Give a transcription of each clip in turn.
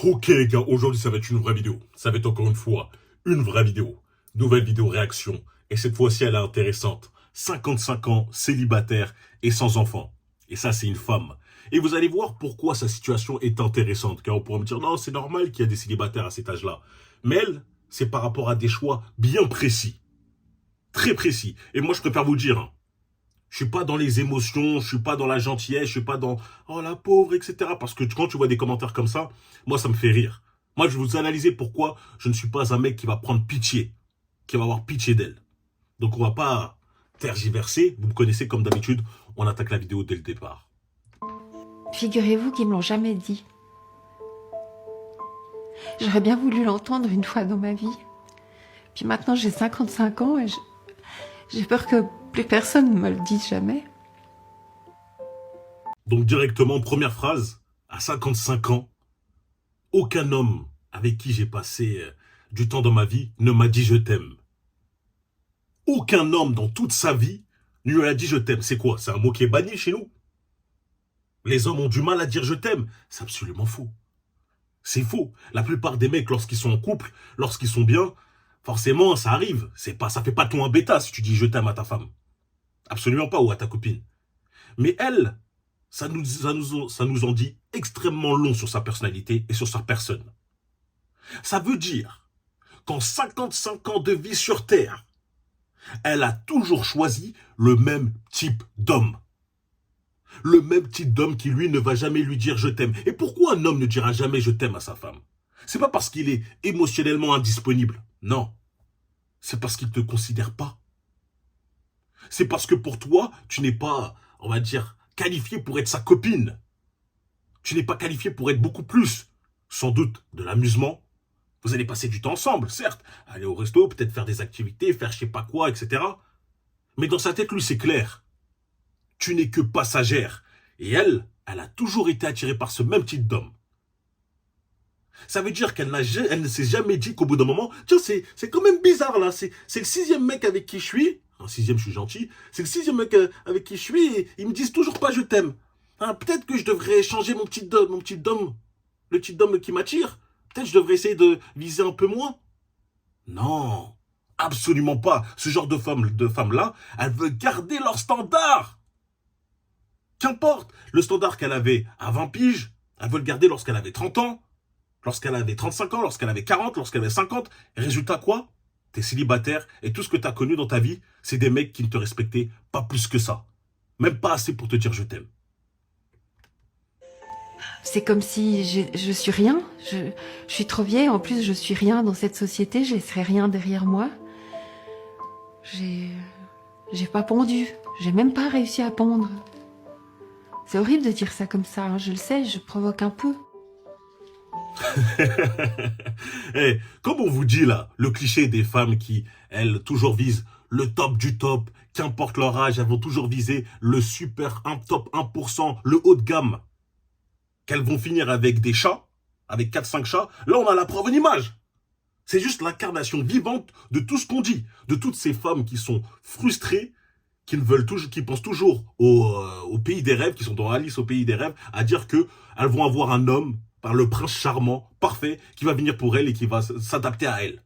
Ok les gars, aujourd'hui ça va être une vraie vidéo. Ça va être encore une fois une vraie vidéo. Nouvelle vidéo réaction. Et cette fois-ci elle est intéressante. 55 ans, célibataire et sans enfant. Et ça c'est une femme. Et vous allez voir pourquoi sa situation est intéressante. Car on pourrait me dire non c'est normal qu'il y a des célibataires à cet âge-là. Mais elle, c'est par rapport à des choix bien précis. Très précis. Et moi je préfère vous le dire. Je suis pas dans les émotions, je suis pas dans la gentillesse, je suis pas dans oh la pauvre, etc. Parce que quand tu vois des commentaires comme ça, moi ça me fait rire. Moi je vais vous analyser pourquoi je ne suis pas un mec qui va prendre pitié, qui va avoir pitié d'elle. Donc on va pas tergiverser, vous me connaissez comme d'habitude, on attaque la vidéo dès le départ. Figurez-vous qu'ils me l'ont jamais dit. J'aurais bien voulu l'entendre une fois dans ma vie. Puis maintenant j'ai 55 ans et j'ai peur que plus personne ne me le dise jamais. Donc directement, première phrase, à 55 ans, aucun homme avec qui j'ai passé du temps dans ma vie ne m'a dit je t'aime. Aucun homme dans toute sa vie ne lui a dit je t'aime. C'est quoi? C'est un mot qui est banni chez nous. Les hommes ont du mal à dire je t'aime. C'est absolument faux. C'est faux. La plupart des mecs, lorsqu'ils sont en couple, lorsqu'ils sont bien, forcément, ça arrive. Ça fait pas de toi un bêta si tu dis je t'aime à ta femme. Absolument pas, ou à ta copine. Mais elle, ça nous en dit extrêmement long sur sa personnalité et sur sa personne. Ça veut dire qu'en 55 ans de vie sur Terre, elle a toujours choisi le même type d'homme. Le même type d'homme qui, lui, ne va jamais lui dire « je t'aime ». Et pourquoi un homme ne dira jamais « je t'aime » à sa femme? C'est pas parce qu'il est émotionnellement indisponible. Non. C'est parce qu'il ne te considère pas. C'est parce que pour toi, tu n'es pas, on va dire, qualifié pour être sa copine. Tu n'es pas qualifié pour être beaucoup plus. Sans doute de l'amusement. Vous allez passer du temps ensemble, certes. Aller au resto, peut-être faire des activités, faire je sais pas quoi, etc. Mais dans sa tête, lui, c'est clair. Tu n'es que passagère. Et elle a toujours été attirée par ce même type d'homme. Ça veut dire qu'elle ne s'est jamais dit qu'au bout d'un moment, tiens, c'est quand même bizarre là, c'est le sixième mec avec qui je suis, un sixième je suis gentil, c'est le sixième mec avec qui je suis et ils me disent toujours pas je t'aime. Hein, peut-être que je devrais changer mon petit dôme, le type d'homme qui m'attire. Peut-être que je devrais essayer de viser un peu moins. Non, absolument pas. Ce genre de femme-là, elle veut garder leur standard. Qu'importe, le standard qu'elle avait à 20 piges, elle veut le garder lorsqu'elle avait 30 ans, lorsqu'elle avait 35 ans, lorsqu'elle avait 40, lorsqu'elle avait 50. Résultat quoi? T'es célibataire et tout ce que t'as connu dans ta vie, c'est des mecs qui ne te respectaient pas plus que ça. Même pas assez pour te dire je t'aime. C'est comme si je suis rien. Je suis trop vieille. En plus, je suis rien dans cette société. Je laisserai rien derrière moi. J'ai pas pondu. J'ai même pas réussi à pondre. C'est horrible de dire ça comme ça. Hein. Je le sais, je provoque un peu. Hey, comme on vous dit là, le cliché des femmes qui, elles, toujours visent le top du top, qu'importe leur âge, elles vont toujours viser le super, un top 1%, le haut de gamme. Qu'elles vont finir avec des chats, avec 4-5 chats, là on a la preuve en image. C'est juste l'incarnation vivante de tout ce qu'on dit, de toutes ces femmes qui sont frustrées, qui ne veulent toujours, qui pensent toujours au pays des rêves, qui sont dans Alice au pays des rêves, à dire que elles vont avoir un homme par le prince charmant, parfait, qui va venir pour elles et qui va s'adapter à elles.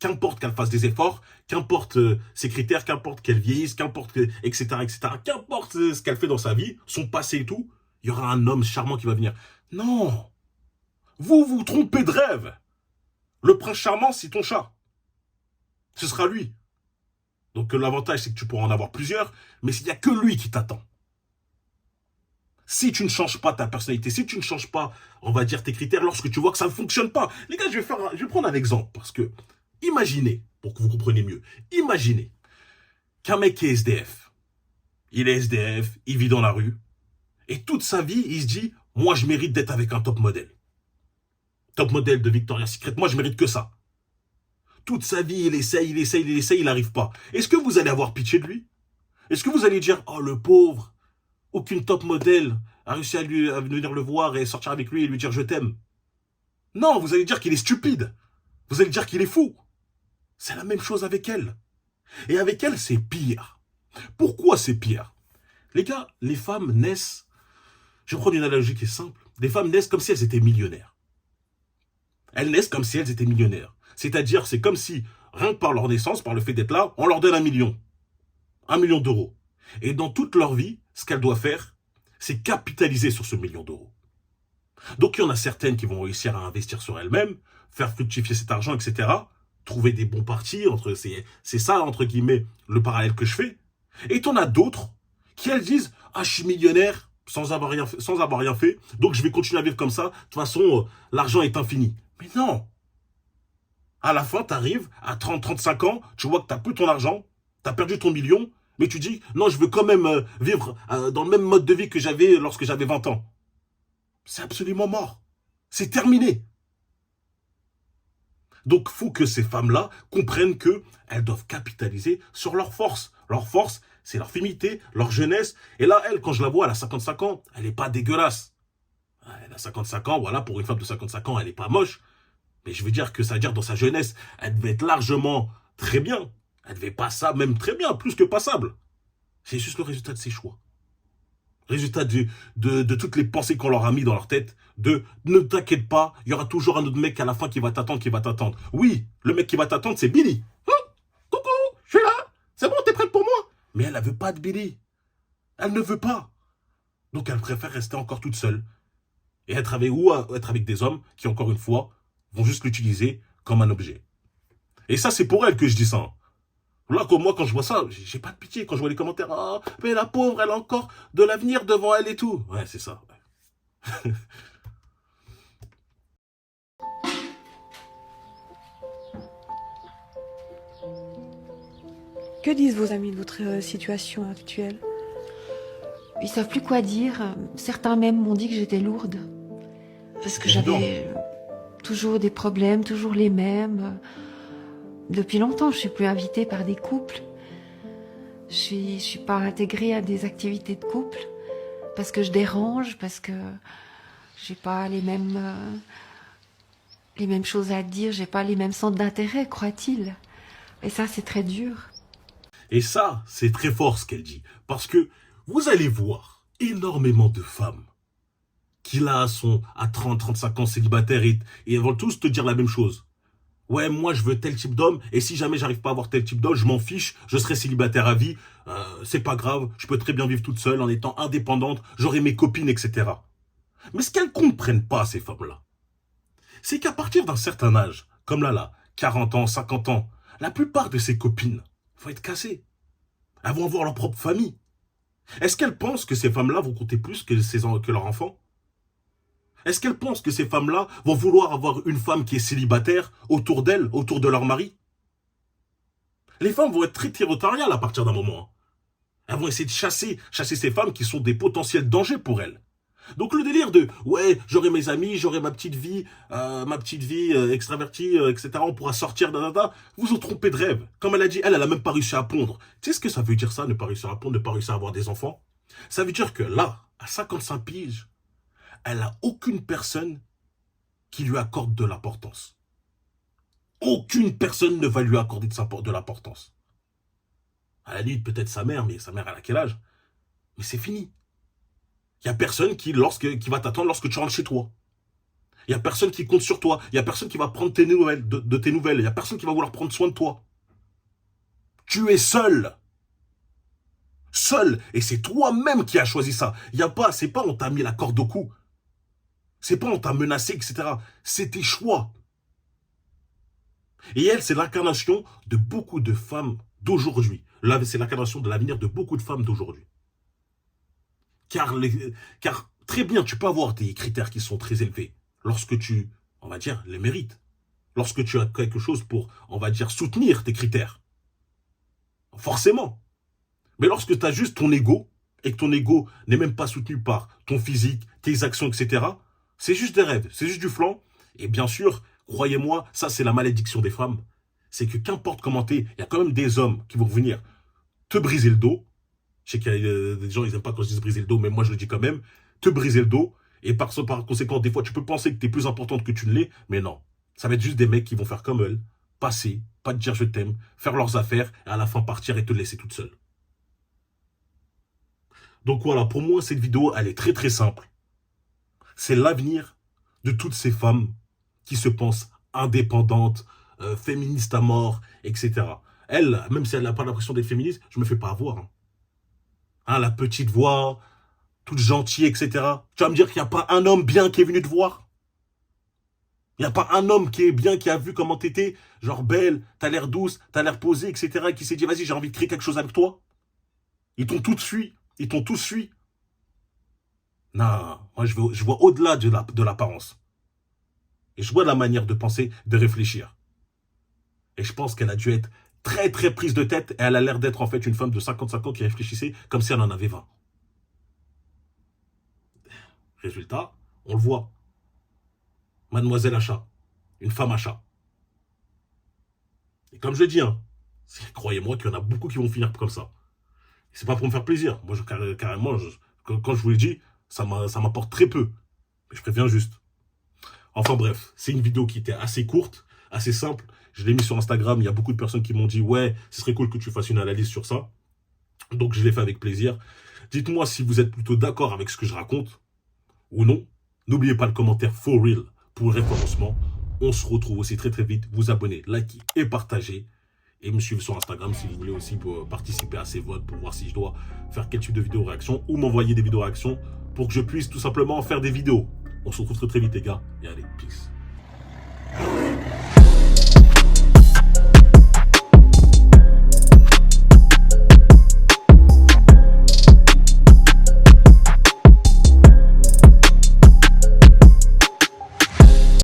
Qu'importe qu'elle fasse des efforts, qu'importe ses critères, qu'importe qu'elle vieillisse, qu'importe, etc., etc., qu'importe ce qu'elle fait dans sa vie, son passé et tout, il y aura un homme charmant qui va venir. Non, vous vous trompez de rêve. Le prince charmant, c'est ton chat. Ce sera lui. Donc l'avantage, c'est que tu pourras en avoir plusieurs, mais il n'y a que lui qui t'attend. Si tu ne changes pas ta personnalité, si tu ne changes pas, on va dire, tes critères, lorsque tu vois que ça ne fonctionne pas. Les gars, je vais prendre un exemple, parce que, imaginez, pour que vous compreniez mieux, imaginez qu'un mec est SDF. Il est SDF, il vit dans la rue, et toute sa vie, il se dit, moi, je mérite d'être avec un top modèle. Top modèle de Victoria's Secret, moi, je mérite que ça. Toute sa vie, il essaye, il n'arrive pas. Est-ce que vous allez avoir pitié de lui? Est-ce que vous allez dire, oh, le pauvre, aucune top modèle a réussi à venir le voir et sortir avec lui et lui dire je t'aime. Non, vous allez dire qu'il est stupide. Vous allez dire qu'il est fou. C'est la même chose avec elle. Et avec elle, c'est pire. Pourquoi c'est pire? Les gars, les femmes naissent, je vais prendre une analogie qui est simple, les femmes naissent comme si elles étaient millionnaires. Elles naissent comme si elles étaient millionnaires. C'est-à-dire, c'est comme si, rien que par leur naissance, par le fait d'être là, on leur donne 1 million. 1 million d'euros. Et dans toute leur vie, ce qu'elles doivent faire, c'est capitaliser sur ce 1 million d'euros. Donc il y en a certaines qui vont réussir à investir sur elles-mêmes, faire fructifier cet argent, etc. Trouver des bons partis, c'est ça, entre guillemets, le parallèle que je fais. Et t'en as d'autres qui, elles, disent « Ah, je suis millionnaire sans avoir rien fait, donc je vais continuer à vivre comme ça. De toute façon, l'argent est infini. » Mais non. À la fin, t'arrives à 30, 35 ans, tu vois que t'as plus ton argent, t'as perdu ton million, mais tu dis « Non, je veux quand même vivre dans le même mode de vie que j'avais lorsque j'avais 20 ans. » C'est absolument mort. C'est terminé. Donc, il faut que ces femmes-là comprennent qu'elles doivent capitaliser sur leur force. Leur force, c'est leur féminité, leur jeunesse. Et là, elle, quand je la vois, elle a 55 ans, elle n'est pas dégueulasse. Elle a 55 ans, voilà, pour une femme de 55 ans, elle n'est pas moche. Mais je veux dire que ça veut dire dans sa jeunesse, elle devait être largement très bien. Elle devait pas ça, même très bien, plus que passable. C'est juste le résultat de ses choix. Résultat de toutes les pensées qu'on leur a mis dans leur tête, ne t'inquiète pas, il y aura toujours un autre mec à la fin qui va t'attendre. Oui, le mec qui va t'attendre, c'est Billy. Coucou, je suis là, c'est bon, t'es prête pour moi? Mais elle ne veut pas de Billy. Elle ne veut pas. Donc elle préfère rester encore toute seule. Et être avec des hommes qui, encore une fois, vont juste l'utiliser comme un objet. Et ça, c'est pour elle que je dis ça. Là, comme moi, quand je vois ça, j'ai pas de pitié. Quand je vois les commentaires, ah, mais la pauvre, elle a encore de l'avenir devant elle et tout. Ouais, c'est ça. Que disent vos amis de votre situation actuelle? Ils savent plus quoi dire. Certains même m'ont dit que j'étais lourde. Parce que j'avais toujours des problèmes, toujours les mêmes. Depuis longtemps, je suis plus invitée par des couples. Je suis pas intégrée à des activités de couple. Parce que je dérange, parce que j'ai pas les mêmes choses à dire, j'ai pas les mêmes centres d'intérêt, croit-il. Et ça, c'est très dur. Et ça, c'est très fort ce qu'elle dit. Parce que vous allez voir énormément de femmes qui là sont à 30, 35 ans célibataires et elles vont tous te dire la même chose. Ouais, moi je veux tel type d'homme et si jamais j'arrive pas à avoir tel type d'homme, je m'en fiche, je serai célibataire à vie, c'est pas grave, je peux très bien vivre toute seule en étant indépendante, j'aurai mes copines, etc. Mais ce qu'elles comprennent pas, ces femmes-là, c'est qu'à partir d'un certain âge, comme là, 40 ans, 50 ans, la plupart de ces copines vont être cassées. Elles vont avoir leur propre famille. Est-ce qu'elles pensent que ces femmes-là vont compter plus que leurs enfants? Est-ce qu'elles pensent que ces femmes-là vont vouloir avoir une femme qui est célibataire autour d'elles, autour de leur mari? Les femmes vont être très territoriales à partir d'un moment. Elles vont essayer de chasser ces femmes qui sont des potentiels dangers pour elles. Donc le délire de « ouais, j'aurai mes amis, j'aurai ma petite vie extravertie, etc. On pourra sortir, vous vous trompez de rêve. » Comme elle a dit, elle a même pas réussi à pondre. Tu sais ce que ça veut dire ça, ne pas réussir à pondre, ne pas réussir à avoir des enfants? Ça veut dire que là, à 55 piges, elle n'a aucune personne qui lui accorde de l'importance. Aucune personne ne va lui accorder de l'importance. À la limite, peut-être sa mère, mais sa mère, elle a quel âge? Mais c'est fini. Il n'y a personne qui va t'attendre lorsque tu rentres chez toi. Il n'y a personne qui compte sur toi. Il n'y a personne qui va prendre tes nouvelles, de tes nouvelles. Il n'y a personne qui va vouloir prendre soin de toi. Tu es seul. Seul. Et c'est toi-même qui as choisi ça. C'est pas on t'a mis la corde au cou. C'est pas on t'a menacé, etc. C'est tes choix. Et elle, c'est l'incarnation de beaucoup de femmes d'aujourd'hui. C'est l'incarnation de l'avenir de beaucoup de femmes d'aujourd'hui. Car très bien, tu peux avoir des critères qui sont très élevés lorsque tu, on va dire, les mérites. Lorsque tu as quelque chose pour, on va dire, soutenir tes critères. Forcément. Mais lorsque tu as juste ton ego, et que ton ego n'est même pas soutenu par ton physique, tes actions, etc., c'est juste des rêves, c'est juste du flanc. Et bien sûr, croyez-moi, ça c'est la malédiction des femmes. C'est que qu'importe comment t'es, il y a quand même des hommes qui vont venir te briser le dos. Je sais qu'il y a des gens, ils n'aiment pas quand je dis briser le dos, mais moi je le dis quand même. Te briser le dos. Et par conséquent, des fois, tu peux penser que tu es plus importante que tu ne l'es, mais non. Ça va être juste des mecs qui vont faire comme eux, passer, pas te dire je t'aime, faire leurs affaires, et à la fin partir et te laisser toute seule. Donc voilà, pour moi, cette vidéo, elle est très très simple. C'est l'avenir de toutes ces femmes qui se pense indépendante, féministe à mort, etc. Elle, même si elle n'a pas l'impression d'être féministe, je me fais pas avoir. Hein. Hein, la petite voix, toute gentille, etc. Tu vas me dire qu'il n'y a pas un homme bien qui est venu te voir? Il n'y a pas un homme qui est bien, qui a vu comment t'étais, genre belle, t'as l'air douce, t'as l'air posée, etc. Et qui s'est dit, vas-y, j'ai envie de créer quelque chose avec toi. Ils t'ont tous fui. Ils t'ont tous fui. Non, moi je vois au-delà de l'apparence. Et je vois la manière de penser, de réfléchir. Et je pense qu'elle a dû être très très prise de tête. Et elle a l'air d'être en fait une femme de 55 ans qui réfléchissait comme si elle en avait 20. Résultat, on le voit. Mademoiselle Achat. Une femme achat. Et comme je dis, hein, croyez-moi qu'il y en a beaucoup qui vont finir comme ça. C'est pas pour me faire plaisir. Moi, carrément, quand je vous l'ai dit, ça m'apporte très peu. Mais je préviens juste. Enfin bref, c'est une vidéo qui était assez courte, assez simple. Je l'ai mis sur Instagram, il y a beaucoup de personnes qui m'ont dit « Ouais, ce serait cool que tu fasses une analyse sur ça. » Donc je l'ai fait avec plaisir. Dites-moi si vous êtes plutôt d'accord avec ce que je raconte ou non. N'oubliez pas le commentaire « For Real » pour le référencement. On se retrouve aussi très très vite. Vous abonnez, likez et partagez. Et me suivre sur Instagram si vous voulez aussi participer à ces votes pour voir si je dois faire quel type de vidéo réaction ou m'envoyer des vidéos réactions pour que je puisse tout simplement faire des vidéos. On se retrouve très très vite les gars. Et allez, peace.